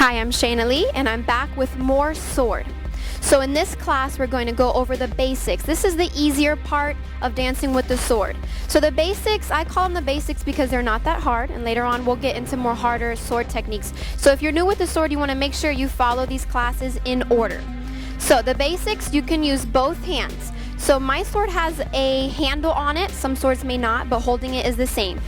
Hi, I'm Shayna Lee, and I'm back with more sword. So in this class, we're going to go over the basics. This is the easier part of dancing with the sword. So the basics, I call them the basics because they're not that hard, and later on we'll get into more harder sword techniques. So if you're new with the sword, you want to make sure you follow these classes in order. So the basics, you can use both hands. So my sword has a handle on it. Some swords may not, but holding it is the same.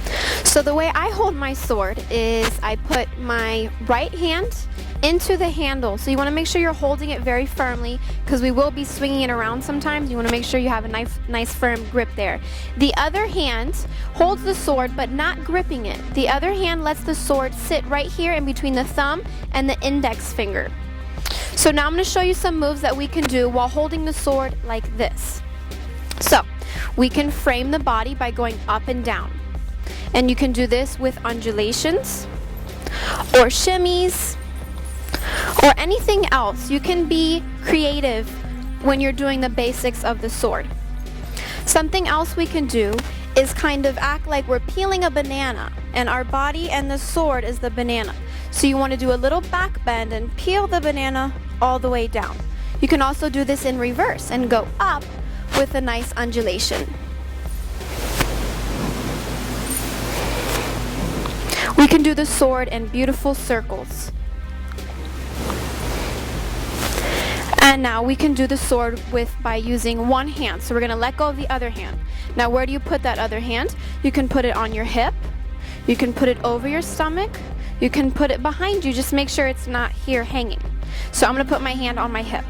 So the way I hold my sword is I put my right hand into the handle. So you want to make sure you're holding it very firmly because we will be swinging it around sometimes. You want to make sure you have a nice firm grip there. The other hand holds the sword but not gripping it. The other hand lets the sword sit right here in between the thumb and the index finger. So now I'm going to show you some moves that we can do while holding the sword like this. So we can frame the body by going up and down. And you can do this with undulations or shimmies or anything else. You can be creative when you're doing the basics of the sword. Something else we can do is kind of act like we're peeling a banana and our body and the sword is the banana. So you want to do a little back bend and peel the banana all the way down. You can also do this in reverse and go up with a nice undulation. We can do the sword in beautiful circles. And now we can do the sword by using one hand. So we're going to let go of the other hand. Now where do you put that other hand? You can put it on your hip. You can put it over your stomach. You can put it behind you. Just make sure it's not here hanging. So I'm going to put my hand on my hip.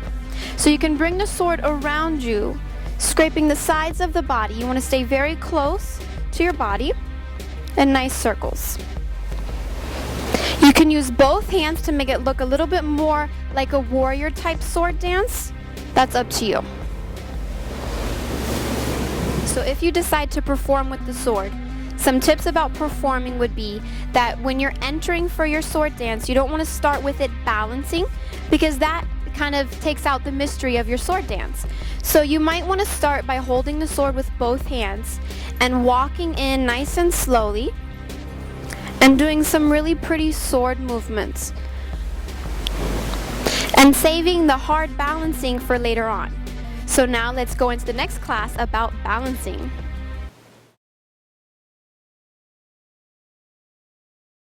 So you can bring the sword around you, scraping the sides of the body. You want to stay very close to your body in nice circles. You can use both hands to make it look a little bit more like a warrior type sword dance. That's up to you. So if you decide to perform with the sword, some tips about performing would be that when you're entering for your sword dance, you don't want to start with it balancing because that kind of takes out the mystery of your sword dance. So you might want to start by holding the sword with both hands and walking in nice and slowly and doing some really pretty sword movements and saving the hard balancing for later on. So now let's go into the next class about balancing.